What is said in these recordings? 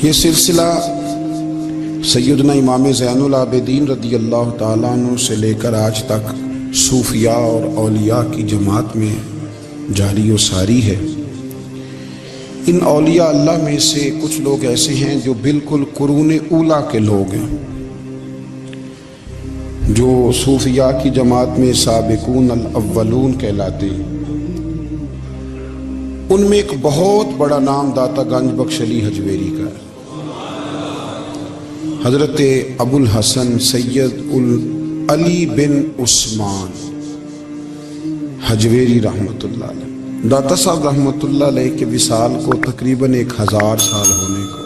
یہ سلسلہ سیدنا امام زین العابدین رضی اللہ تعالیٰ عنہ سے لے کر آج تک صوفیاء اور اولیاء کی جماعت میں جاری و ساری ہے۔ ان اولیاء اللہ میں سے کچھ لوگ ایسے ہیں جو بالکل قرون اولیٰ کے لوگ ہیں، جو صوفیاء کی جماعت میں سابقون الاولون کہلاتے ہیں۔ ان میں ایک بہت بڑا نام داتا گنج بخش علی حجویری کا ہے۔ حضرت ابو الحسن سید علی بن عثمان حجویری رحمۃ اللہ علیہ، داتا صاحب رحمۃ اللہ علیہ کے وصال کو تقریباً 1000 سال ہونے کو۔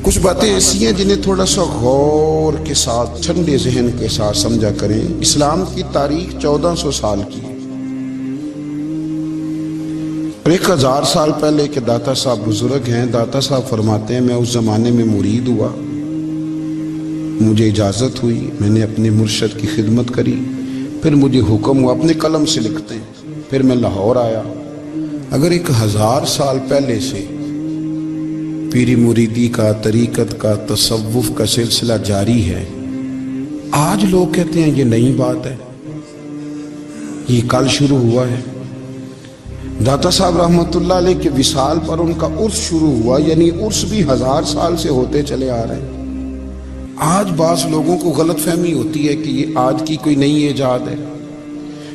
کچھ باتیں ایسی ہیں جنہیں تھوڑا سا غور کے ساتھ ٹھنڈے ذہن کے ساتھ سمجھا کریں۔ اسلام کی تاریخ 1400 سال کی ہے، اور 1000 سال پہلے کے داتا صاحب بزرگ ہیں۔ داتا صاحب فرماتے ہیں میں اس زمانے میں مرید ہوا، مجھے اجازت ہوئی، میں نے اپنے مرشد کی خدمت کری، پھر مجھے حکم ہوا، اپنے قلم سے لکھتے ہیں، پھر میں لاہور آیا۔ اگر 1000 سال پہلے سے پیری مریدی کا، طریقت کا، تصوف کا سلسلہ جاری ہے، آج لوگ کہتے ہیں یہ نئی بات ہے، یہ کل شروع ہوا ہے۔ داتا صاحب رحمۃ اللہ علیہ کے وصال پر ان کا عرس شروع ہوا، یعنی عرس بھی 1000 سال سے ہوتے چلے آ رہے ہیں۔ آج بعض لوگوں کو غلط فہمی ہوتی ہے کہ یہ آج کی کوئی نئی ایجاد ہے،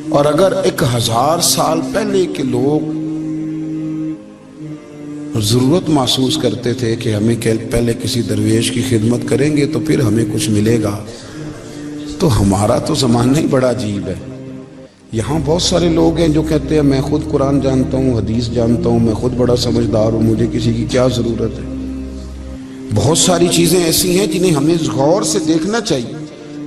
اور اگر 1000 سال پہلے کے لوگ ضرورت محسوس کرتے تھے کہ ہمیں پہلے کسی درویش کی خدمت کریں گے تو پھر ہمیں کچھ ملے گا، تو ہمارا تو زمانہ ہی بڑا عجیب ہے۔ یہاں بہت سارے لوگ ہیں جو کہتے ہیں میں خود قرآن جانتا ہوں، حدیث جانتا ہوں، میں خود بڑا سمجھدار ہوں، مجھے کسی کی کیا ضرورت ہے۔ بہت ساری چیزیں ایسی ہیں جنہیں ہمیں غور سے دیکھنا چاہیے۔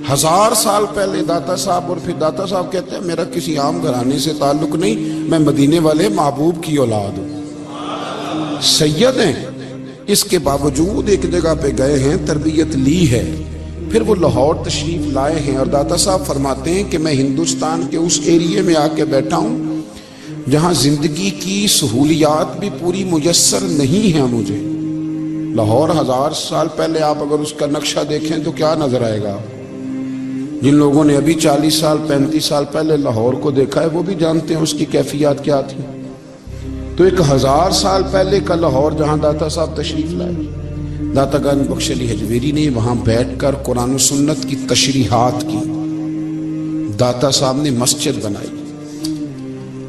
1000 سال پہلے داتا صاحب، اور پھر داتا صاحب کہتے ہیں میرا کسی عام گھرانے سے تعلق نہیں، میں مدینے والے محبوب کی اولاد ہوں، سید ہیں۔ اس کے باوجود ایک جگہ پہ گئے ہیں، تربیت لی ہے، پھر وہ لاہور تشریف لائے ہیں، اور داتا صاحب فرماتے ہیں کہ میں ہندوستان کے اس ایریے میں آ کے بیٹھا ہوں جہاں زندگی کی سہولیات بھی پوری میسر نہیں ہیں مجھے۔ لاہور 1000 سال پہلے آپ اگر اس کا نقشہ دیکھیں تو کیا نظر آئے گا؟ جن لوگوں نے ابھی 40 سال 35 سال پہلے لاہور کو دیکھا ہے وہ بھی جانتے ہیں اس کی کیفیات کیا تھی۔ تو 1000 سال پہلے کا لاہور جہاں داتا صاحب تشریف لائے، داتا گنج بخش علی حجویری نے وہاں بیٹھ کر قرآن و سنت کی تشریحات کی۔ داتا صاحب نے مسجد بنائی۔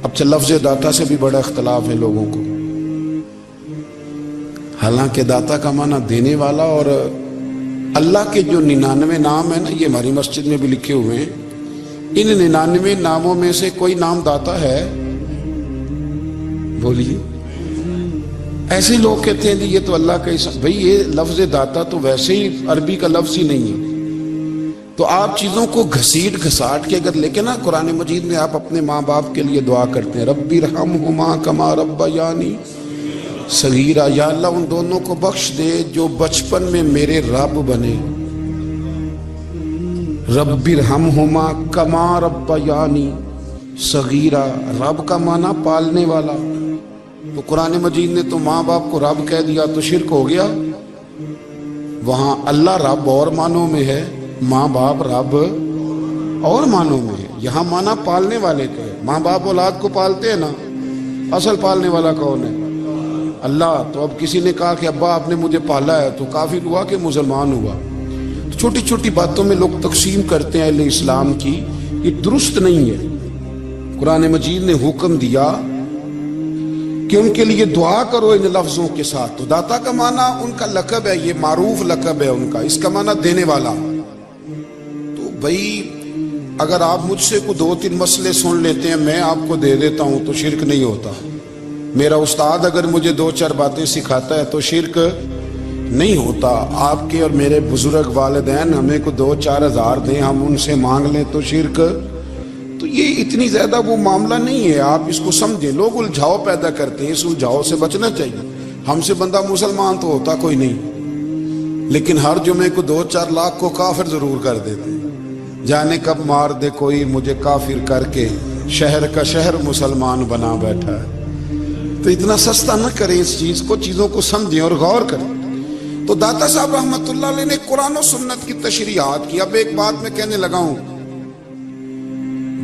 اب لفظ داتا سے بھی بڑا اختلاف ہے لوگوں کو، حالانکہ داتا کا معنی دینے والا، اور اللہ کے جو 99 نام ہیں نا، یہ ہماری مسجد میں بھی لکھے ہوئے ہیں، ان 99 ناموں میں سے کوئی نام داتا ہے؟ بولیے۔ ایسے لوگ کہتے ہیں کہ یہ تو اللہ کا اسم، بھئی یہ لفظ داتا تو ویسے ہی عربی کا لفظ ہی نہیں ہے۔ تو آپ چیزوں کو گھسیٹ گھساٹ کے اگر لیکن نا قرآن مجید میں آپ اپنے ماں باپ کے لیے دعا کرتے ہیں، ربی ارحمہما کما ربیانی صغیرا، یا اللہ ان دونوں کو بخش دے جو بچپن میں میرے رب بنے۔ ربی ارحمہما کما ربیانی صغیرا، رب کا معنی پالنے والا۔ تو قرآن مجید نے تو ماں باپ کو رب کہہ دیا تو شرک ہو گیا۔ وہاں اللہ رب اور معنوں میں ہے، ماں باپ رب اور معنوں میں ہے۔ یہاں معنی پالنے والے کے ہے۔ ماں باپ اولاد کو پالتے ہیں نا، اصل پالنے والا کون ہے؟ اللہ۔ تو اب کسی نے کہا کہ ابا آپ نے مجھے پالا ہے، تو کافر ہوا کہ مسلمان ہوا؟ چھوٹی چھوٹی باتوں میں لوگ تقسیم کرتے ہیں اہل اسلام کی، یہ درست نہیں ہے۔ قرآن مجید نے حکم دیا کہ ان کے لیے دعا کرو ان لفظوں کے ساتھ۔ تو داتا کا معنی ان کا لقب ہے، یہ معروف لقب ہے ان کا، اس کا معنی دینے والا۔ تو بھئی اگر آپ مجھ سے کوئی 2-3 مسئلے سن لیتے ہیں، میں آپ کو دے دیتا ہوں تو شرک نہیں ہوتا۔ میرا استاد اگر مجھے 2-4 باتیں سکھاتا ہے تو شرک نہیں ہوتا۔ آپ کے اور میرے بزرگ والدین ہمیں کو 2-4 ہزار دیں، ہم ان سے مانگ لیں تو شرک، تو یہ اتنی زیادہ وہ معاملہ نہیں ہے۔ آپ اس کو سمجھیں۔ لوگ الجھاؤ پیدا کرتے ہیں، اس الجھاؤ سے بچنا چاہیے۔ ہم سے بندہ مسلمان تو ہوتا کوئی نہیں، لیکن ہر جمعے کو 2-4 لاکھ کو کافر ضرور کر دیتے ہیں۔ جانے کب مار دے کوئی مجھے کافر کر کے، شہر کا شہر مسلمان بنا بیٹھا ہے۔ تو اتنا سستا نہ کریں اس چیز کو، چیزوں کو سمجھیں اور غور کریں۔ تو داتا صاحب رحمت اللہ علیہ نے قرآن و سنت کی تشریحات کی۔ اب ایک بات میں کہنے لگا ہوں،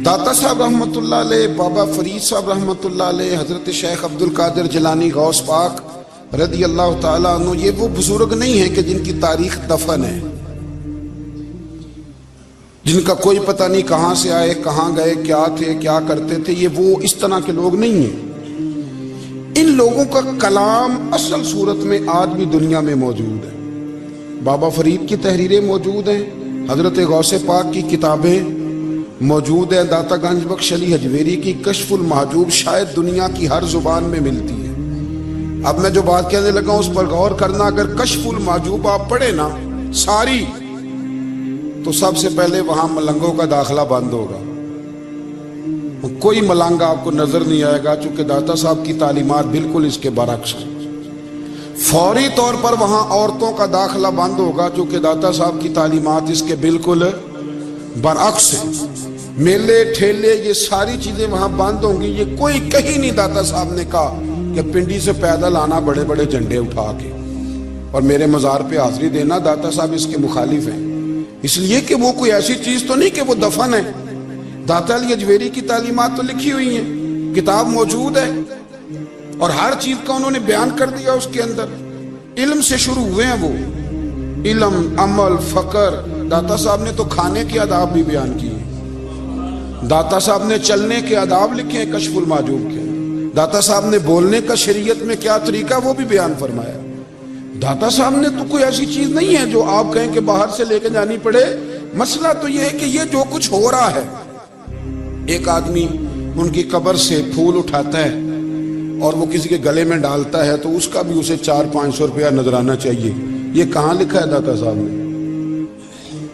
داتا صاحب رحمت اللہ علیہ، بابا فرید صاحب رحمت اللہ علیہ، حضرت شیخ عبد القادر جیلانی غوث پاک رضی اللہ تعالیٰ عنہ، یہ وہ بزرگ نہیں ہیں کہ جن کی تاریخ دفن ہے، جن کا کوئی پتہ نہیں کہاں سے آئے، کہاں گئے، کیا تھے، کیا کرتے تھے۔ یہ وہ اس طرح کے لوگ نہیں ہیں۔ ان لوگوں کا کلام اصل صورت میں آج بھی دنیا میں موجود ہے۔ بابا فرید کی تحریریں موجود ہیں، حضرت غوث پاک کی کتابیں موجود ہیں، داتا گنج بخش علی حجویری کی کشف المحجوب شاید دنیا کی ہر زبان میں ملتی ہے۔ اب میں جو بات کہنے لگا ہوں اس پر غور کرنا۔ اگر کشف المحجوب آپ پڑھے نا ساری، تو سب سے پہلے وہاں ملنگوں کا داخلہ بند ہوگا، کوئی ملنگ آپ کو نظر نہیں آئے گا، چونکہ داتا صاحب کی تعلیمات بالکل اس کے برعکس ہیں۔ فوری طور پر وہاں عورتوں کا داخلہ بند ہوگا، چونکہ داتا صاحب کی تعلیمات اس کے بالکل برعکس ہیں۔ میلے ٹھیلے یہ ساری چیزیں وہاں بند ہوں گی۔ یہ کوئی کہیں نہیں داتا صاحب نے کہا کہ پنڈی سے پیدل آنا بڑے بڑے جھنڈے اٹھا کے اور میرے مزار پہ حاضری دینا، داتا صاحب اس کے مخالف ہیں، اس لیے کہ وہ کوئی ایسی چیز تو نہیں کہ وہ دفن ہے۔ داتا علی حجویری کی تعلیمات تو لکھی ہوئی ہیں، کتاب موجود ہے، اور ہر چیز کا انہوں نے بیان کر دیا اس کے اندر۔ علم سے شروع ہوئے ہیں وہ، علم، عمل، فقر۔ داتا صاحب نے تو کھانے کے آداب بھی بیان کیے، داتا صاحب نے چلنے کے آداب لکھے ہیں کشف المحجوب کے، داتا صاحب نے بولنے کا شریعت میں کیا طریقہ وہ بھی بیان فرمایا۔ داتا صاحب نے تو کوئی ایسی چیز نہیں ہے جو آپ کہیں کہ باہر سے لے کے جانی پڑے۔ مسئلہ تو یہ ہے کہ یہ جو کچھ ہو رہا ہے، ایک آدمی ان کی قبر سے پھول اٹھاتا ہے اور وہ کسی کے گلے میں ڈالتا ہے تو اس کا بھی اسے 400-500 روپیہ نذرانہ چاہیے۔ یہ کہاں لکھا ہے داتا صاحب نے؟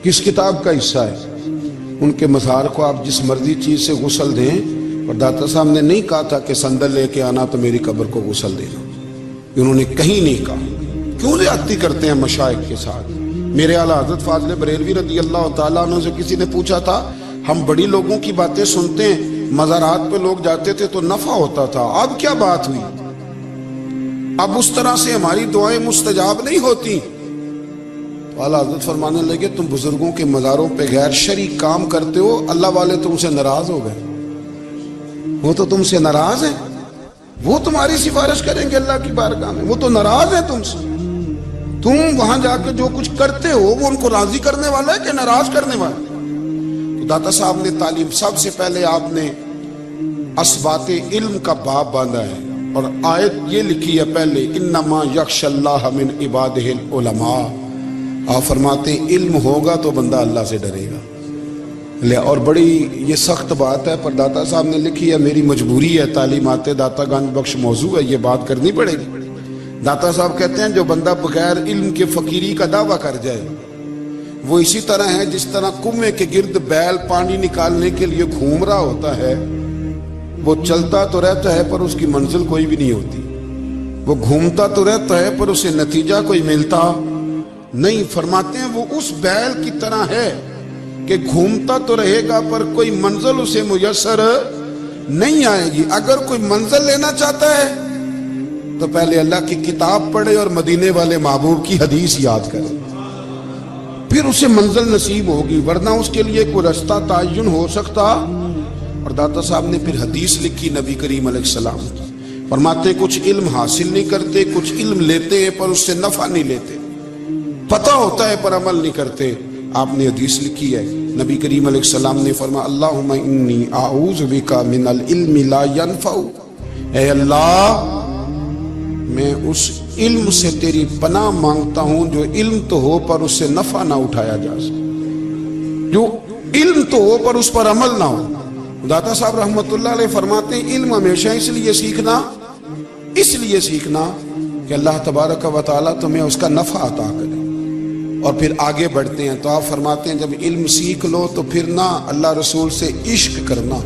کس کتاب کا حصہ ہے؟ ان کے مزار کو آپ جس مرضی چیز سے غسل دیں، اور داتا صاحب نے نہیں کہا تھا کہ سندل لے کے آنا تو میری قبر کو غسل دینا، انہوں نے کہیں نہیں کہا۔ کیوں زیادتی کرتے ہیں مشائخ کے ساتھ؟ میرے اعلیٰ حضرت فاضل بریلوی رضی اللہ تعالیٰ عنہ سے کسی نے پوچھا تھا، ہم بڑی لوگوں کی باتیں سنتے ہیں، مزارات پہ لوگ جاتے تھے تو نفع ہوتا تھا، اب کیا بات ہوئی؟ اب اس طرح سے ہماری دعائیں مستجاب نہیں ہوتی۔ تو اعلیٰ حضرت فرمانے لگے، تم بزرگوں کے مزاروں پہ غیر شرعی کام کرتے ہو، اللہ والے تم سے ناراض ہو گئے، وہ تو تم سے ناراض ہیں، وہ تمہاری سفارش کریں گے اللہ کی بارگاہ میں، وہ تو ناراض ہیں تم سے۔ تم وہاں جا کے جو کچھ کرتے ہو وہ ان کو راضی کرنے والا ہے کہ ناراض کرنے والا؟ تو داتا صاحب نے تعلیم، سب سے پہلے آپ نے اسبات علم کا باب باندھا ہے، اور آیت یہ لکھی ہے پہلے، انما یخشی اللہ من عبادہ العلماء۔ آپ فرماتے ہیں علم ہوگا تو بندہ اللہ سے ڈرے گا۔ اور بڑی یہ سخت بات ہے، پر داتا صاحب نے لکھی ہے، میری مجبوری ہے، تعلیمات داتا گنج بخش موضوع ہے، یہ بات کرنی پڑے گی۔ داتا صاحب کہتے ہیں جو بندہ بغیر علم کے فقیری کا دعویٰ کر جائے وہ اسی طرح ہے جس طرح کنویں کے گرد بیل پانی نکالنے کے لیے گھوم رہا ہوتا ہے، وہ چلتا تو رہتا ہے پر اس کی منزل کوئی بھی نہیں ہوتی، وہ گھومتا تو رہتا ہے پر اسے نتیجہ کوئی ملتا نہیں۔ فرماتے ہیں وہ اس بیل کی طرح ہے کہ گھومتا تو رہے گا پر کوئی منزل اسے میسر نہیں آئے گی۔ اگر کوئی منزل لینا چاہتا ہے تو پہلے اللہ کی کتاب پڑھے اور مدینے والے محبوب کی حدیث یاد کرے، پھر اسے منزل نصیب ہوگی، ورنہ اس کے لیے کوئی رستہ تعین ہو سکتا۔ اور داتا صاحب نے پھر حدیث لکھی نبی کریم علیہ السلام کی، فرماتے کچھ علم حاصل نہیں کرتے، کچھ علم لیتے ہیں پر اس سے نفع نہیں لیتے، پتہ ہوتا ہے پر عمل نہیں کرتے۔ آپ نے حدیث لکھی ہے، نبی کریم علیہ السلام نے فرمایا، اللہم انی اعوذ بک من العلم لا ینفع، اے اللہ میں اس علم سے تیری پناہ مانگتا ہوں جو علم تو ہو پر اس سے نفع نہ اٹھایا جا سکے، جو علم تو ہو پر اس پر عمل نہ ہو۔ داتا صاحب رحمت اللہ علیہ فرماتے ہیں علم ہمیشہ اس لیے سیکھنا کہ اللہ تبارک و تعالیٰ تمہیں اس کا نفع عطا کرے، اور پھر آگے بڑھتے ہیں۔ تو آپ فرماتے ہیں جب علم سیکھ لو تو پھر نہ اللہ رسول سے عشق کرنا،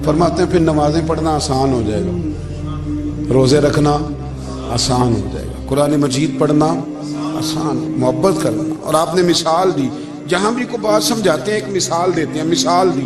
فرماتے ہیں پھر نمازیں پڑھنا آسان ہو جائے گا، روزے رکھنا آسان ہو جائے گا، قرآن مجید پڑھنا آسان، محبت کرنا۔ اور آپ نے مثال دی، جہاں بھی کوئی بات سمجھاتے ہیں ایک مثال دیتے ہیں، مثال دی،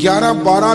11-12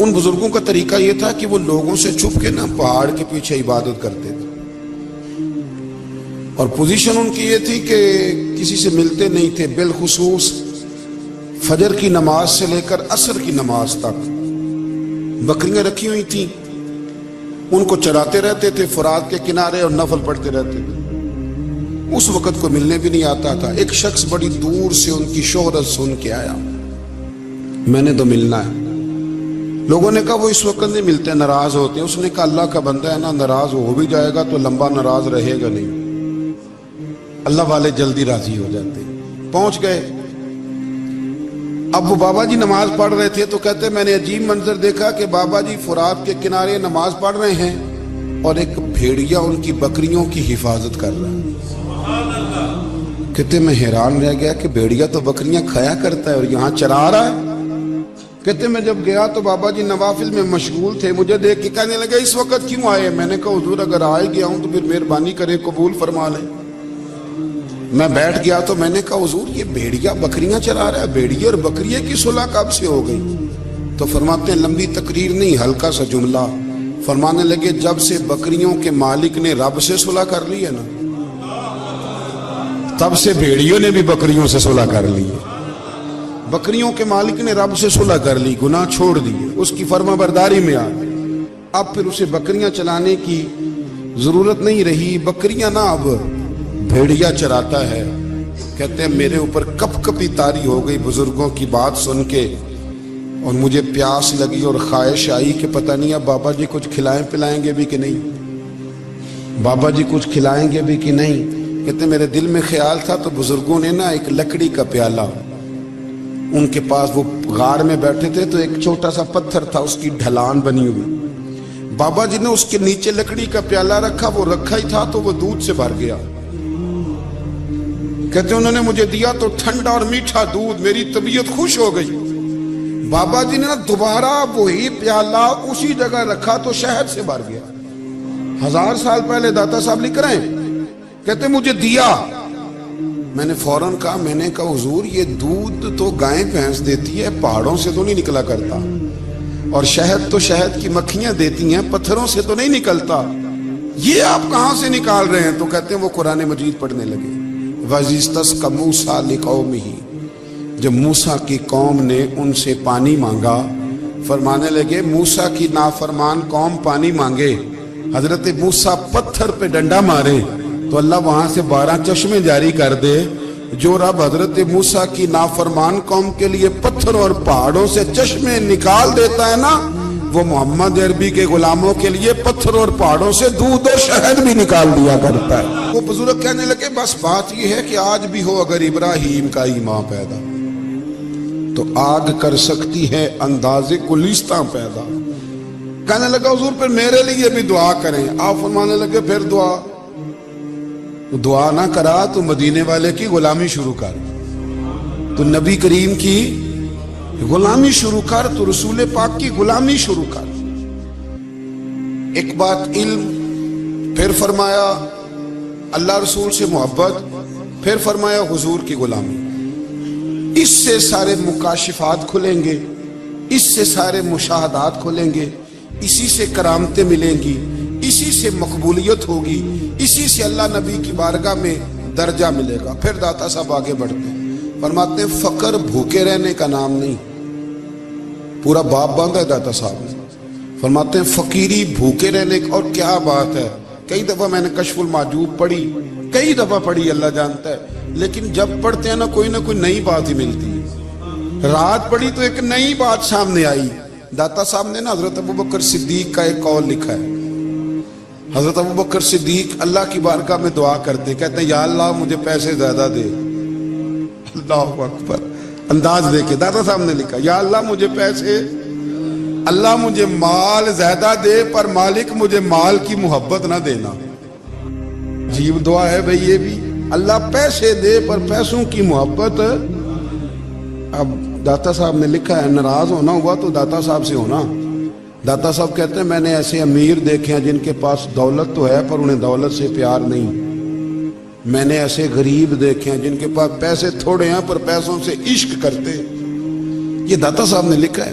ان بزرگوں کا طریقہ یہ تھا کہ وہ لوگوں سے چھپ کے نا پہاڑ کے پیچھے عبادت کرتے تھے، اور پوزیشن ان کی یہ تھی کہ کسی سے ملتے نہیں تھے، بالخصوص فجر کی نماز سے لے کر عصر کی نماز تک بکریاں رکھی ہوئی تھیں، ان کو چراتے رہتے تھے فرات کے کنارے اور نفل پڑھتے رہتے تھے۔ اس وقت کو ملنے بھی نہیں آتا تھا۔ ایک شخص بڑی دور سے ان کی شہرت سن کے آیا، میں نے تو ملنا ہے۔ لوگوں نے کہا وہ اس وقت نہیں ملتے، ناراض ہوتے ہیں۔ اس نے کہا اللہ کا بندہ ہے نا، ناراض ہو بھی جائے گا تو لمبا ناراض رہے گا نہیں، اللہ والے جلدی راضی ہو جاتے۔ پہنچ گئے۔ اب وہ بابا جی نماز پڑھ رہے تھے تو کہتے میں نے عجیب منظر دیکھا کہ بابا جی فرات کے کنارے نماز پڑھ رہے ہیں اور ایک بھیڑیا ان کی بکریوں کی حفاظت کر رہا ہے۔ کہتے میں حیران رہ گیا کہ بھیڑیا تو بکریاں کھایا کرتا ہے اور یہاں چرا رہا ہے۔ کہتے میں جب گیا تو بابا جی نوافل میں مشغول تھے، مجھے دیکھ کے کہنے لگے اس وقت کیوں آئے؟ میں نے کہا حضور اگر آئے گیا ہوں تو پھر مہربانی کرے قبول فرما لیں۔ میں بیٹھ گیا تو میں نے کہا حضور یہ بھیڑیا بکریاں چرا رہا ہے، بھیڑیا اور بکریے کی صلح کب سے ہو گئی؟ تو فرماتے ہیں لمبی تقریر نہیں، ہلکا سا جملہ۔ فرمانے لگے جب سے بکریوں کے مالک نے رب سے صلح کر لی ہے نا، تب سے بھیڑیوں نے بھی بکریوں سے صلح کر لی ہے۔ بکریوں کے مالک نے رب سے صلح کر لی، گناہ چھوڑ دیے، اس کی فرما برداری میں آ گئے۔ اب پھر اسے بکریاں چلانے کی ضرورت نہیں رہی، بکریاں نہ اب بھیڑیا چراتا ہے۔ کہتے ہیں میرے اوپر کپ کپی طاری ہو گئی بزرگوں کی بات سن کے، اور مجھے پیاس لگی اور خواہش آئی کہ پتہ نہیں اب بابا جی کچھ کھلائیں پلائیں گے بھی کہ نہیں، بابا جی کچھ کھلائیں گے بھی کہ نہیں۔ کہتے میرے دل میں خیال تھا تو بزرگوں نے نا ایک لکڑی کا پیالہ، ان کے پاس وہ غار میں بیٹھے تھے تو ایک چھوٹا سا پتھر تھا، اس کی ڈھلان بنی ہوئی، بابا جی نے اس کے نیچے لکڑی کا پیالہ رکھا، وہ رکھا ہی تھا تو وہ دودھ سے بھر گیا۔ کہتے انہوں نے مجھے دیا تو ٹھنڈا اور میٹھا دودھ، میری طبیعت خوش ہو گئی۔ بابا جی نے دوبارہ وہی پیالہ اسی جگہ رکھا تو شہد سے بھر گیا۔ 1000 سال پہلے داتا صاحب لکھ رہے ہیں، کہتے مجھے دیا۔ میں نے فوراً کہا، میں نے کہا حضور یہ دودھ تو گائیں بھینس دیتی ہے، پہاڑوں سے تو نہیں نکلا کرتا، اور شہد تو شہد کی مکھیاں دیتی ہیں، پتھروں سے تو نہیں نکلتا، یہ آپ کہاں سے نکال رہے ہیں؟ تو کہتے ہیں وہ قرآن مجید پڑھنے لگے۔ وَإِذِ اسْتَسْقَى مُوسَىٰ لِقَوْمِهِ، جب موسیٰ کی قوم نے ان سے پانی مانگا، فرمانے لگے موسیٰ کی نافرمان قوم پانی مانگے، حضرت موسیٰ پتھر پہ ڈنڈا مارے تو اللہ وہاں سے 12 چشمے جاری کر دے۔ جو رب حضرت موسیٰ کی نافرمان قوم کے لیے پتھروں اور پہاڑوں سے چشمے نکال دیتا ہے نا، وہ محمد عربی کے غلاموں کے لیے پتھروں اور پہاڑوں سے دودھ اور شہد بھی نکال دیا کرتا ہے۔ وہ بزرگ کہنے لگے بس بات یہ ہے کہ آج بھی ہو اگر ابراہیم کا ایمان پیدا تو آگ کر سکتی ہے انداز گلستاں پیدا۔ کہنے لگا حضور پھر میرے لیے بھی دعا کریں۔ آپ فرمانے لگے پھر دعا نہ کرا تو مدینے والے کی غلامی شروع کر، تو نبی کریم کی غلامی شروع کر، تو رسول پاک کی غلامی شروع کر۔ ایک بات علم، پھر فرمایا اللہ رسول سے محبت، پھر فرمایا حضور کی غلامی۔ اس سے سارے مکاشفات کھلیں گے، اس سے سارے مشاہدات کھلیں گے، اسی سے کرامتیں ملیں گی، اسی سے مقبولیت ہوگی، اسی سے اللہ نبی کی بارگاہ میں درجہ ملے گا۔ پھر داتا صاحب آگے بڑھتے ہیں، فرماتے ہیں فقر بھوکے رہنے کا نام نہیں، پورا باب باندھا ہے داتا صاحب نے۔ فرماتے ہیں فقیری بھوکے رہنے کا، اور کیا بات ہے، کئی دفعہ میں نے کشف المحجوب پڑھی، کئی دفعہ پڑھی، اللہ جانتا ہے، لیکن جب پڑھتے ہیں نہ کوئی نئی بات ہی ملتی ہے۔ رات پڑھی تو ایک نئی بات سامنے آئی۔ داتا صاحب نے نا حضرت ابوبکر صدیق کا ایک قول لکھا ہے۔ حضرت ابوبکر صدیق اللہ کی بارگاہ میں دعا کرتے، کہتے ہیں یا اللہ مجھے پیسے زیادہ دے۔ اللہ اکبر، انداز دیکھے، داتا صاحب نے لکھا یا اللہ مجھے پیسے، اللہ مجھے مال زیادہ دے، پر مالک مجھے مال کی محبت نہ دینا۔ عجیب دعا ہے بھئی یہ بھی، اللہ پیسے دے پر پیسوں کی محبت۔ اب داتا صاحب نے لکھا ہے ناراض ہونا ہوا تو داتا صاحب سے ہونا۔ داتا صاحب کہتے ہیں میں نے ایسے امیر دیکھے ہیں جن کے پاس دولت تو ہے پر انہیں دولت سے پیار نہیں، میں نے ایسے غریب دیکھے ہیں جن کے پاس پیسے تھوڑے ہیں پر پیسوں سے عشق کرتے۔ یہ داتا صاحب نے لکھا ہے۔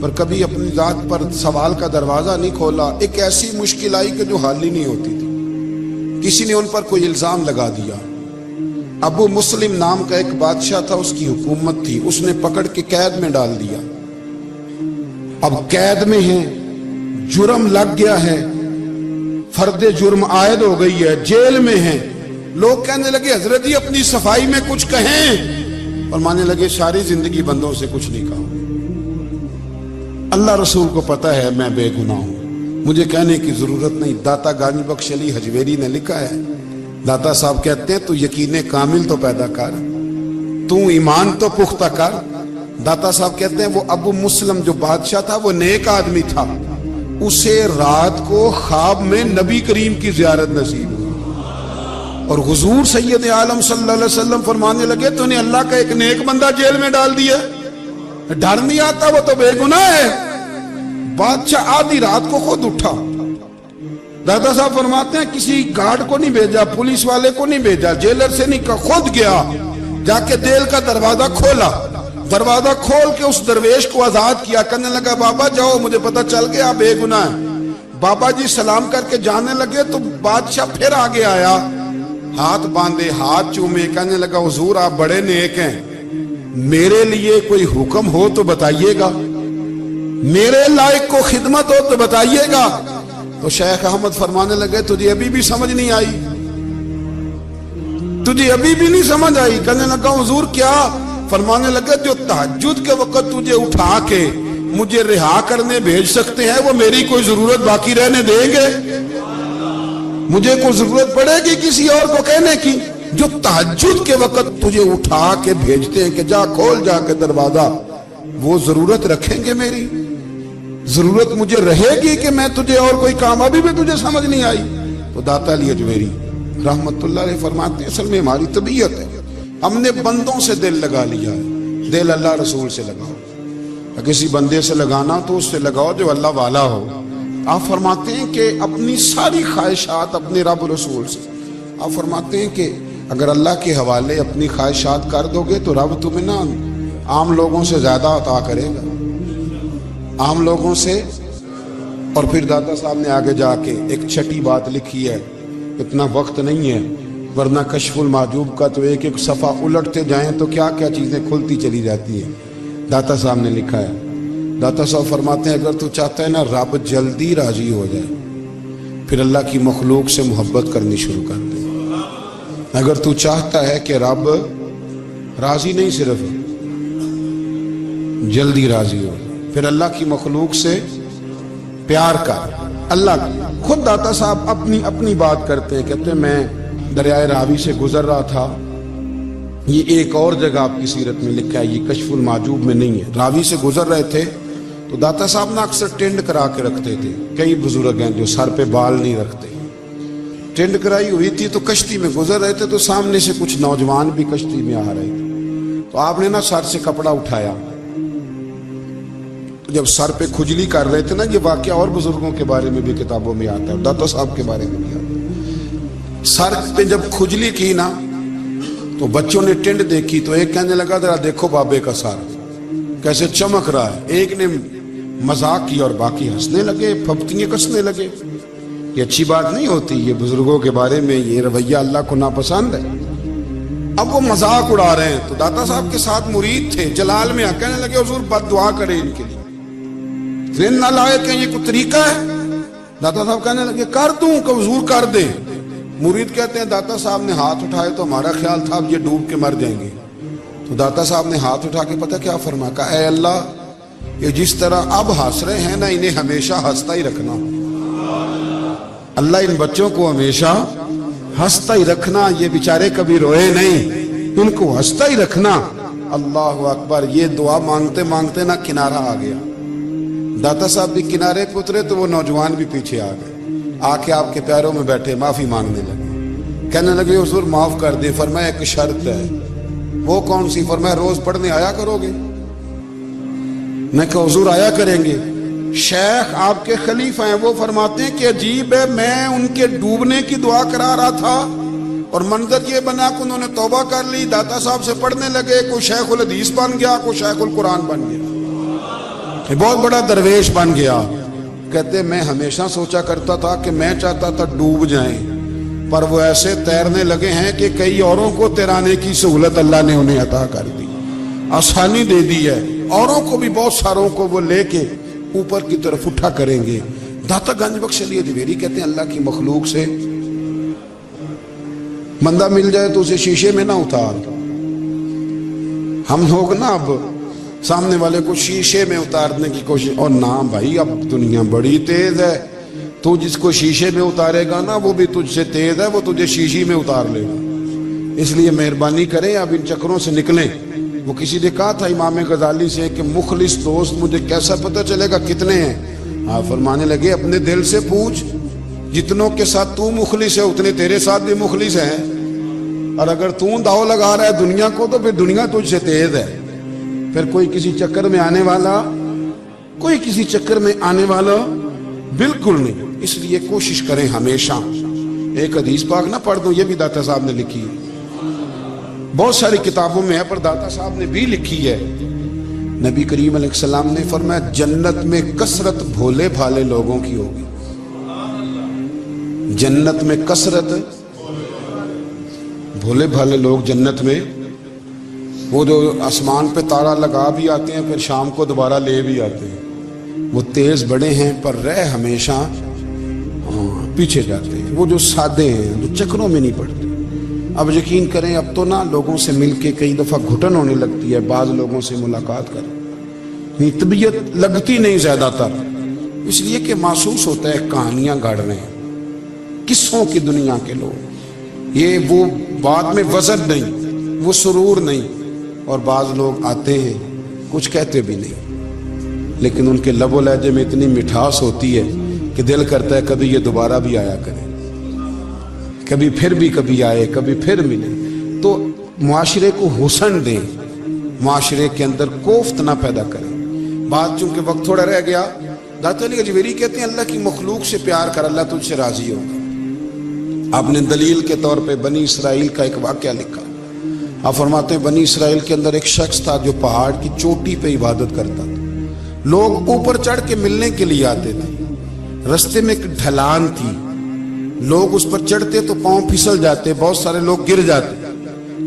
پر کبھی اپنی ذات پر سوال کا دروازہ نہیں کھولا۔ ایک ایسی مشکل آئی کہ جو حل ہی نہیں ہوتی تھی، کسی نے ان پر کوئی الزام لگا دیا۔ ابو مسلم نام کا ایک بادشاہ تھا، اس کی حکومت تھی، اس نے پکڑ کے قید میں ڈال دیا۔ اب قید میں ہیں، جرم لگ گیا ہے، فرد جرم عائد ہو گئی ہے، جیل میں ہیں۔ لوگ کہنے لگے حضرت جی اپنی صفائی میں کچھ کہیں، اور ماننے لگے ساری زندگی بندوں سے کچھ نہیں کہا، اللہ رسول کو پتا ہے میں بے گناہ ہوں، مجھے کہنے کی ضرورت نہیں۔ داتا گانی بخش علی حجویری نے لکھا ہے، داتا صاحب کہتے ہیں تو یقین کامل تو پیدا کر، تو ایمان تو پختہ کر۔ داتا صاحب کہتے ہیں وہ ابو مسلم جو بادشاہ تھا وہ نیک آدمی تھا، اسے رات کو خواب میں نبی کریم کی زیارت نصیب ہوئی، اور حضور سید عالم صلی اللہ علیہ وسلم فرمانے لگے تو نے اللہ کا ایک نیک بندہ جیل میں ڈال دیا، ڈر نہیں آتا، وہ تو بے گناہ ہے۔ بادشاہ آدھی رات کو خود اٹھا، دادا صاحب فرماتے ہیں کسی گارڈ کو نہیں بھیجا، پولیس والے کو نہیں بھیجا، جیلر سے نہیں کہا، خود گیا، جا کے جیل کا دروازہ کھولا، دروازہ کھول کے اس درویش کو آزاد کیا، کہنے لگا بابا جاؤ مجھے پتہ چل گیا بے گناہ ہے۔ بابا جی سلام کر کے جانے لگے تو بادشاہ پھر آگے آیا، ہاتھ باندھے، ہاتھ چومے، کہنے لگا حضور آپ بڑے نیک ہیں، میرے لیے کوئی حکم ہو تو بتائیے گا، میرے لائق کو خدمت ہو تو بتائیے گا۔ تو شیخ احمد فرمانے لگے تجھے ابھی بھی سمجھ نہیں آئی، تجھے ابھی بھی نہیں سمجھ آئی؟ کہنے لگا حضور کیا؟ فرمانے لگے جو تہجد کے وقت تجھے اٹھا کے مجھے رہا کرنے بھیج سکتے ہیں وہ میری کوئی ضرورت باقی رہنے دیں گے؟ مجھے کوئی ضرورت پڑے گی کسی اور کو کہنے کی؟ جو تہجد کے وقت تجھے اٹھا کے بھیجتے ہیں کہ جا کھول جا کے دروازہ، وہ ضرورت رکھیں گے میری؟ ضرورت مجھے رہے گی کہ میں تجھے اور کوئی کام؟ ابھی بھی تجھے سمجھ نہیں آئی؟ تو داتا علی حجویری رحمت اللہ علیہ فرماتے ہیں اصل میں ہماری طبیعت ہے، ہم نے بندوں سے دل لگا لیا ہے، دل اللہ رسول سے لگاؤ، کسی بندے سے لگانا تو اس سے لگاؤ جو اللہ والا ہو۔ آپ فرماتے ہیں کہ اپنی ساری خواہشات اپنے رب رسول سے، آپ فرماتے ہیں کہ اگر اللہ کے حوالے اپنی خواہشات کر دو گے تو رب تمہیں نا عام لوگوں سے زیادہ عطا کرے گا، عام لوگوں سے۔ اور پھر داتا صاحب نے آگے جا کے ایک چھٹی بات لکھی ہے، اتنا وقت نہیں ہے ورنہ کشف المحجوب کا تو ایک ایک صفحہ الٹتے جائیں تو کیا کیا چیزیں کھلتی چلی جاتی ہیں۔ داتا صاحب نے لکھا ہے، داتا صاحب فرماتے ہیں اگر تو چاہتا ہے نا رب جلدی راضی ہو جائے پھر اللہ کی مخلوق سے محبت کرنی شروع کر دے۔ اگر تو چاہتا ہے کہ رب راضی نہیں صرف جلدی راضی ہو پھر اللہ کی مخلوق سے پیار کر۔ اللہ خود داتا صاحب اپنی بات کرتے ہیں، کہتے ہیں میں دریائے راوی سے گزر رہا تھا، یہ ایک اور جگہ آپ کی سیرت میں لکھا ہے، یہ کشف المحجوب میں نہیں ہے، راوی سے گزر رہے تھے تو داتا صاحب نے اکثر ٹینڈ کرا کے رکھتے تھے، کئی بزرگ ہیں جو سر پہ بال نہیں رکھتے، ٹینڈ کرائی ہوئی تھی تو کشتی میں گزر رہے تھے تو سامنے سے کچھ نوجوان بھی کشتی میں آ رہے تھے، تو آپ نے نا سر سے کپڑا اٹھایا، جب سر پہ کھجلی کر رہے تھے نا، یہ واقعہ اور بزرگوں کے بارے میں بھی کتابوں میں آتا ہے، داتا صاحب کے بارے میں بھی آتا ہے، سر پہ جب کھجلی کی نا تو بچوں نے ٹینڈ دیکھی تو ایک کہنے لگا ذرا دیکھو بابے کا سر کیسے چمک رہا ہے، ایک نے مذاق کیا اور باقی ہنسنے لگے، پھپتیاں کسنے لگے۔ یہ اچھی بات نہیں ہوتی، یہ بزرگوں کے بارے میں یہ رویہ اللہ کو ناپسند ہے۔ اب وہ مذاق اڑا رہے ہیں تو داتا صاحب کے ساتھ مرید تھے جلال میں کہنے لگے حضور بد دعا کرے ان کے لیے، ذہن نہ لائے کہ یہ کوئی طریقہ ہے؟ داتا صاحب کہنے لگے کر دوں کہ حضور کر دے۔ مرید کہتے ہیں داتا صاحب نے ہاتھ اٹھائے تو ہمارا خیال تھا اب یہ ڈوب کے مر جائیں گے، تو داتا صاحب نے ہاتھ اٹھا کے پتہ کیا فرمایا، کہا اے اللہ یہ جس طرح اب ہنس رہے ہیں نا انہیں ہمیشہ ہنستا ہی رکھنا، اللہ ان بچوں کو ہمیشہ ہنستا ہی رکھنا، یہ بیچارے کبھی روئے نہیں، ان کو ہنستا ہی رکھنا۔ اللہ اکبر، یہ دعا مانگتے مانگتے نا کنارہ آ گیا، داتا صاحب بھی کنارے پہ اترے تو وہ نوجوان بھی پیچھے آ گئے، آ کے آپ کے پیروں میں بیٹھے معافی مانگنے لگے، کہنے لگے حضور معاف کر دیں۔ فرمایا ایک شرط ہے، وہ کون سی؟ فرمایا روز پڑھنے آیا کرو گے؟ میں کہا حضور آیا کریں گے۔ شیخ آپ کے خلیفہ ہیں، وہ فرماتے ہیں کہ عجیب ہے، میں ان کے ڈوبنے کی دعا کرا رہا تھا اور منظر یہ بنا کہ انہوں نے توبہ کر لی، داتا صاحب سے پڑھنے لگے، کوئی شیخ الحدیث بن گیا، کوئی شیخ القرآن بن گیا۔ بہت بڑا درویش بن گیا. کہتے میں ہمیشہ سوچا کرتا تھا کہ میں چاہتا تھا ڈوب جائیں، پر وہ ایسے تیرنے لگے ہیں کہ کئی اوروں کو تیرانے کی سہولت اللہ نے انہیں عطا کر دی، آسانی دے دی ہے. اوروں کو بھی بہت ساروں کو وہ لے کے اوپر کی طرف اٹھا کریں گے. داتا گنج بخش علی دیویری کہتے ہیں اللہ کی مخلوق سے بندہ مل جائے تو اسے شیشے میں نہ اتار. ہم لوگ نا اب سامنے والے کو شیشے میں اتارنے کی کوشش، اور نہ بھائی اب دنیا بڑی تیز ہے، تو جس کو شیشے میں اتارے گا نا وہ بھی تجھ سے تیز ہے، وہ تجھے شیشی میں اتار لے گا. اس لیے مہربانی کریں اب ان چکروں سے نکلیں. وہ کسی نے کہا تھا امام غزالی سے کہ مخلص دوست مجھے کیسا پتہ چلے گا کتنے ہیں؟ آپ فرمانے لگے اپنے دل سے پوچھ، جتنوں کے ساتھ تو مخلص ہے اتنے تیرے ساتھ بھی مخلص ہیں، اور اگر تو داؤ لگا رہا ہے دنیا کو تو پھر دنیا تجھ سے تیز ہے. پھر کوئی کسی چکر میں آنے والا بالکل نہیں. اس لیے کوشش کریں ہمیشہ. ایک حدیث پاک نہ پڑھ دوں، یہ بھی داتا صاحب نے لکھی ہے، بہت ساری کتابوں میں ہے پر داتا صاحب نے بھی لکھی ہے. نبی کریم علیہ السلام نے فرمایا جنت میں کثرت بھولے بھالے لوگوں کی ہوگی. جنت میں کثرت بھولے بھالے لوگ جنت میں، وہ جو آسمان پہ تارا لگا بھی آتے ہیں پھر شام کو دوبارہ لے بھی آتے ہیں، وہ تیز بڑے ہیں پر رہ ہمیشہ پیچھے جاتے ہیں. وہ جو سادے ہیں جو چکروں میں نہیں پڑتے. اب یقین کریں اب تو نا لوگوں سے مل کے کئی دفعہ گھٹن ہونے لگتی ہے. بعض لوگوں سے ملاقات کریں طبیعت لگتی نہیں زیادہ تر، اس لیے کہ محسوس ہوتا ہے کہانیاں گاڑ رہے ہیں، قصوں کی دنیا کے لوگ. یہ وہ بات میں وزن نہیں، وہ سرور نہیں. اور بعض لوگ آتے ہیں کچھ کہتے بھی نہیں، لیکن ان کے لب و لہجے میں اتنی مٹھاس ہوتی ہے کہ دل کرتا ہے کبھی یہ دوبارہ بھی آیا کرے، کبھی پھر بھی کبھی آئے، کبھی پھر ملے. تو معاشرے کو حسن دیں، معاشرے کے اندر کوفت نہ پیدا کریں. بات چونکہ وقت تھوڑا رہ گیا، داتا علی گجویری کہتے ہیں اللہ کی مخلوق سے پیار کر، اللہ تجھ سے راضی ہوگا. آپ نے دلیل کے طور پہ بنی اسرائیل کا ایک واقعہ لکھا. آپ فرماتے ہیں بنی اسرائیل کے اندر ایک شخص تھا جو پہاڑ کی چوٹی پہ عبادت کرتا تھا. لوگ اوپر چڑھ کے ملنے کے لیے آتے تھے. رستے میں ایک ڈھلان تھی، لوگ اس پر چڑھتے تو پاؤں پھسل جاتے، بہت سارے لوگ گر جاتے.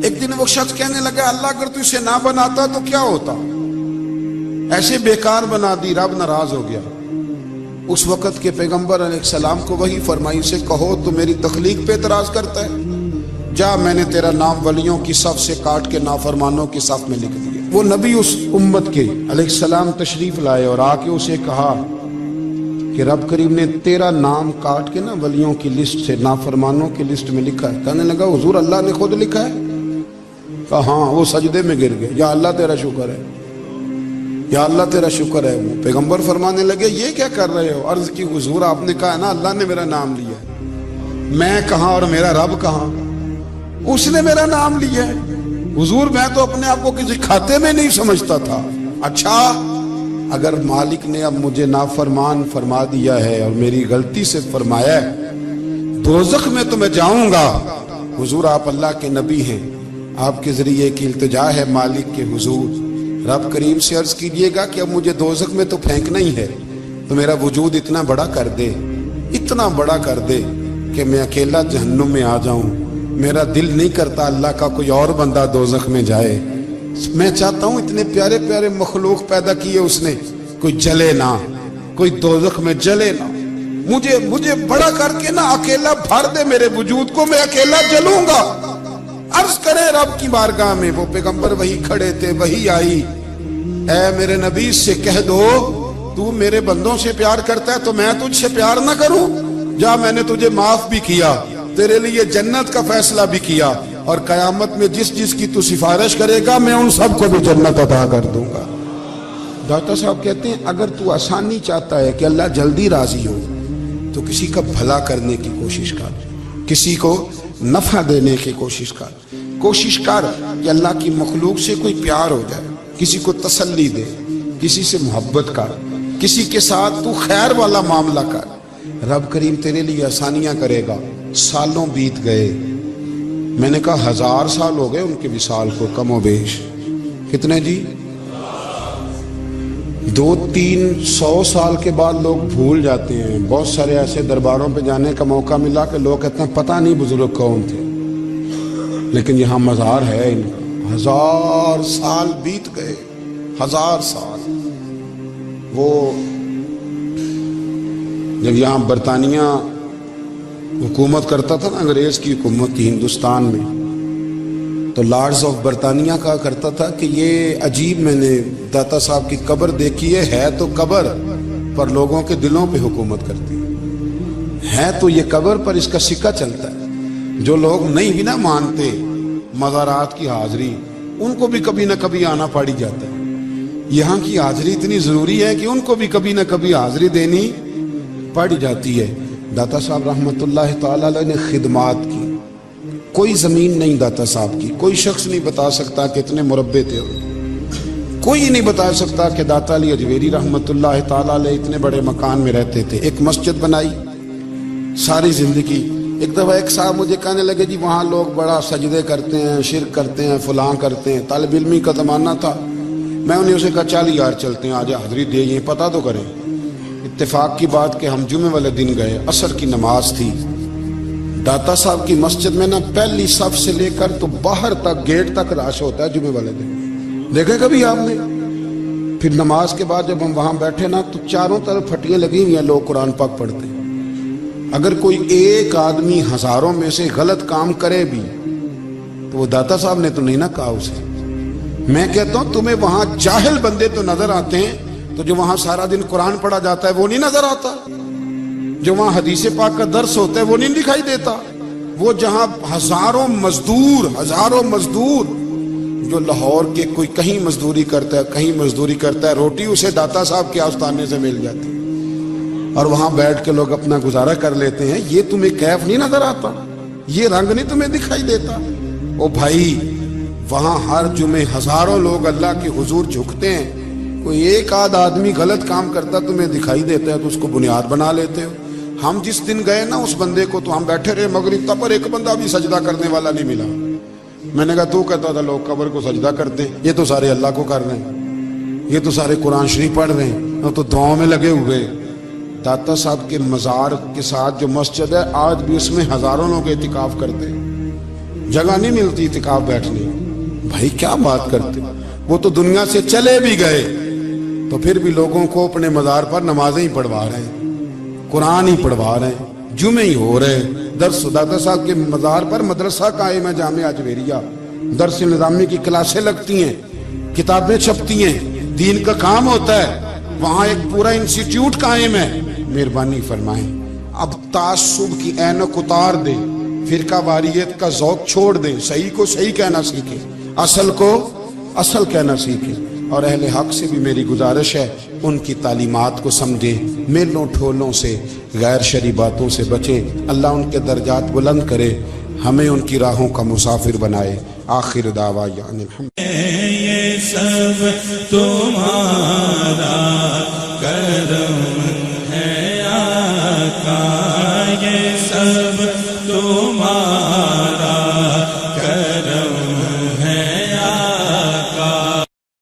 ایک دن وہ شخص کہنے لگا اللہ اگر تو اسے نہ بناتا تو کیا ہوتا، ایسے بیکار بنا دی. رب ناراض ہو گیا. اس وقت کے پیغمبر علیہ السلام کو وہی فرمائی سے کہو تو میری تخلیق پہ اعتراض کرتا ہے، جا میں نے تیرا نام ولیوں کی صف سے کاٹ کے نافرمانوں کی صف میں لکھ دیا. وہ نبی اس امت کے علیہ السلام تشریف لائے اور آ کے اسے کہا کہ رب کریم نے تیرا نام کاٹ کے نا ولیوں کی لسٹ سے نافرمانوں کی لسٹ میں لکھا ہے. کہنے لگا حضور اللہ نے خود لکھا ہے؟ کہا ہاں. وہ سجدے میں گر گئے، یا اللہ تیرا شکر ہے، یا اللہ تیرا شکر ہے. وہ پیغمبر فرمانے لگے یہ کیا کر رہے ہو؟ عرض کی حضور آپ نے کہا ہے نا اللہ نے میرا نام لیا ہے، میں کہاں اور میرا رب کہاں؟ اس نے میرا نام لیا ہے. حضور میں تو اپنے آپ کو کسی کھاتے میں نہیں سمجھتا تھا. اچھا اگر مالک نے اب مجھے نافرمان فرما دیا ہے اور میری غلطی سے فرمایا ہے دوزخ میں تو میں جاؤں گا. حضور آپ اللہ کے نبی ہیں، آپ کے ذریعے کی التجا ہے مالک کے حضور، رب کریم سے عرض کیجئے گا کہ اب مجھے دوزخ میں تو پھینکنا ہی ہے، تو میرا وجود اتنا بڑا کر دے، اتنا بڑا کر دے کہ میں اکیلا جہنم میں آ جاؤں. میرا دل نہیں کرتا اللہ کا کوئی اور بندہ دوزخ میں جائے. میں چاہتا ہوں اتنے پیارے پیارے مخلوق پیدا کیے اس نے، کوئی جلے نہ، کوئی دوزخ میں جلے نہ. مجھے بڑا کر کے نہ اکیلا بھر دے میرے وجود کو، میں اکیلا جلوں گا. عرض کرے رب کی بارگاہ میں. وہ پیغمبر وہی کھڑے تھے، وہی آئی. اے میرے نبی سے کہہ دو تو میرے بندوں سے پیار کرتا ہے تو میں تجھ سے پیار نہ کروں؟ جا میں نے تجھے معاف بھی کیا، تیرے لیے جنت کا فیصلہ بھی کیا، اور قیامت میں جس جس کی تو سفارش کرے گا میں ان سب کو بھی جنت عطا کر دوں گا. داتا صاحب کہتے ہیں اگر تو آسانی چاہتا ہے کہ اللہ جلدی راضی ہو تو کسی کا بھلا کرنے کی کوشش کر، کسی کو نفع دینے کی کوشش کر. کوشش کر کہ اللہ کی مخلوق سے کوئی پیار ہو جائے، کسی کو تسلی دے، کسی سے محبت کر، کسی کے ساتھ تو خیر والا معاملہ کر. رب کریم تیرے لیے آسانیاں کرے گا. سالوں بیت گئے، میں نے کہا 1000 سال ہو گئے ان کے وصال کو کم و بیش. کتنے جی؟ 200-300 سال کے بعد لوگ بھول جاتے ہیں. بہت سارے ایسے درباروں پہ جانے کا موقع ملا کہ لوگ کہتے ہیں پتہ نہیں بزرگ کون تھے، لیکن یہاں مزار ہے ان کا. 1000 سال بیت گئے، 1000 سال. وہ جب یہاں برطانیہ حکومت کرتا تھا نا، انگریز کی حکومت تھی ہندوستان میں، تو لارڈز آف برطانیہ کہا کرتا تھا کہ یہ عجیب، میں نے داتا صاحب کی قبر دیکھی ہے تو قبر پر لوگوں کے دلوں پہ حکومت کرتی ہے تو یہ قبر پر اس کا سکہ چلتا ہے. جو لوگ نہیں بھی نہ مانتے مزارات کی حاضری، ان کو بھی کبھی نہ کبھی آنا پڑ ہی جاتا ہے. یہاں کی حاضری اتنی ضروری ہے کہ ان کو بھی کبھی نہ کبھی حاضری دینی پڑ جاتی ہے. داتا صاحب رحمۃ اللہ تعالی علیہ نے خدمات کی. کوئی زمین نہیں داتا صاحب کی، کوئی شخص نہیں بتا سکتا کہ اتنے مربع تھے، کوئی نہیں بتا سکتا کہ داتا علی اجویری رحمۃ اللہ تعالی علیہ اتنے بڑے مکان میں رہتے تھے. ایک مسجد بنائی ساری زندگی. ایک دفعہ ایک صاحب مجھے کہنے لگے جی وہاں لوگ بڑا سجدے کرتے ہیں، شرک کرتے ہیں، فلاں کرتے ہیں. طالب علمی کا زمانہ تھا. میں انہیں اسے کہا چل یار چلتے ہیں، آج حاضری دے، یہ پتہ تو کریں. اتفاق کی بات کہ ہم جمعے والے دن گئے، عصر کی نماز تھی. داتا صاحب کی مسجد میں نا پہلی صف سے لے کر تو باہر تک گیٹ تک رش ہوتا ہے جمعے والے دن. دیکھیں کبھی آپ نے؟ پھر نماز کے بعد جب ہم وہاں بیٹھے نا تو چاروں طرف پھٹیاں لگی ہوئی ہیں، لوگ قرآن پاک پڑھتے ہیں. اگر کوئی ایک آدمی ہزاروں میں سے غلط کام کرے بھی تو وہ داتا صاحب نے تو نہیں نہ کہا اسے. میں کہتا ہوں تمہیں وہاں جاہل بندے تو نظر آتے ہیں، تو جو وہاں سارا دن قرآن پڑھا جاتا ہے وہ نہیں نظر آتا؟ جو وہاں حدیث پاک کا درس ہوتا ہے وہ نہیں دکھائی دیتا؟ وہ جہاں ہزاروں مزدور جو لاہور کے کوئی کہیں مزدوری کرتا ہے، کہیں مزدوری کرتا ہے، روٹی اسے داتا صاحب کے آستانے سے مل جاتی اور وہاں بیٹھ کے لوگ اپنا گزارا کر لیتے ہیں. یہ تمہیں کیف نہیں نظر آتا؟ یہ رنگ نہیں تمہیں دکھائی دیتا؟ او بھائی، وہاں ہر جمعے ہزاروں لوگ اللہ کے حضور جھکتے ہیں. کوئی ایک آدھ آدمی غلط کام کرتا تمہیں دکھائی دیتا ہے تو اس کو بنیاد بنا لیتے ہو. ہم جس دن گئے نا اس بندے کو تو ہم بیٹھے رہے مغرب تک، پر ایک بندہ بھی سجدہ کرنے والا نہیں ملا. میں نے کہا تو کہتا تھا لوگ قبر کو سجدہ کرتے ہیں، یہ تو سارے اللہ کو کر رہے ہیں، یہ تو سارے قرآن شریف پڑھ رہے ہیں اور تو دعاؤں میں لگے ہوئے. داتا صاحب کے مزار کے ساتھ جو مسجد ہے آج بھی اس میں ہزاروں لوگ اعتکاف کرتے ہیں. جگہ نہیں ملتی اعتکاف بیٹھنے. بھائی کیا بات کرتے؟ وہ تو دنیا سے چلے بھی گئے تو پھر بھی لوگوں کو اپنے مزار پر نمازیں ہی پڑھوا رہے ہیں، قرآن ہی پڑھوا رہے ہیں، جمعے ہی ہو رہے ہیں. درس داتا صاحب کے مزار پر مدرسہ قائم ہے، جامعہ اجویریہ. درس نظامی کی کلاسیں لگتی ہیں، کتابیں چھپتی ہیں، دین کا کام ہوتا ہے. وہاں ایک پورا انسٹیٹیوٹ قائم ہے. مہربانی فرمائیں اب تعصب کی اینک اتار دیں، فرقہ واریت کا ذوق چھوڑ دیں، صحیح کو صحیح کہنا سیکھیں، اصل کو اصل کہنا سیکھیں. اور اہل حق سے بھی میری گزارش ہے ان کی تعلیمات کو سمجھیں، میلوں ٹھولوں سے، غیر شرعی باتوں سے بچیں. اللہ ان کے درجات بلند کرے، ہمیں ان کی راہوں کا مسافر بنائے. آخر دعوانا الحمد. یہ سب تمہارا کرم ہے آقا، یہ سب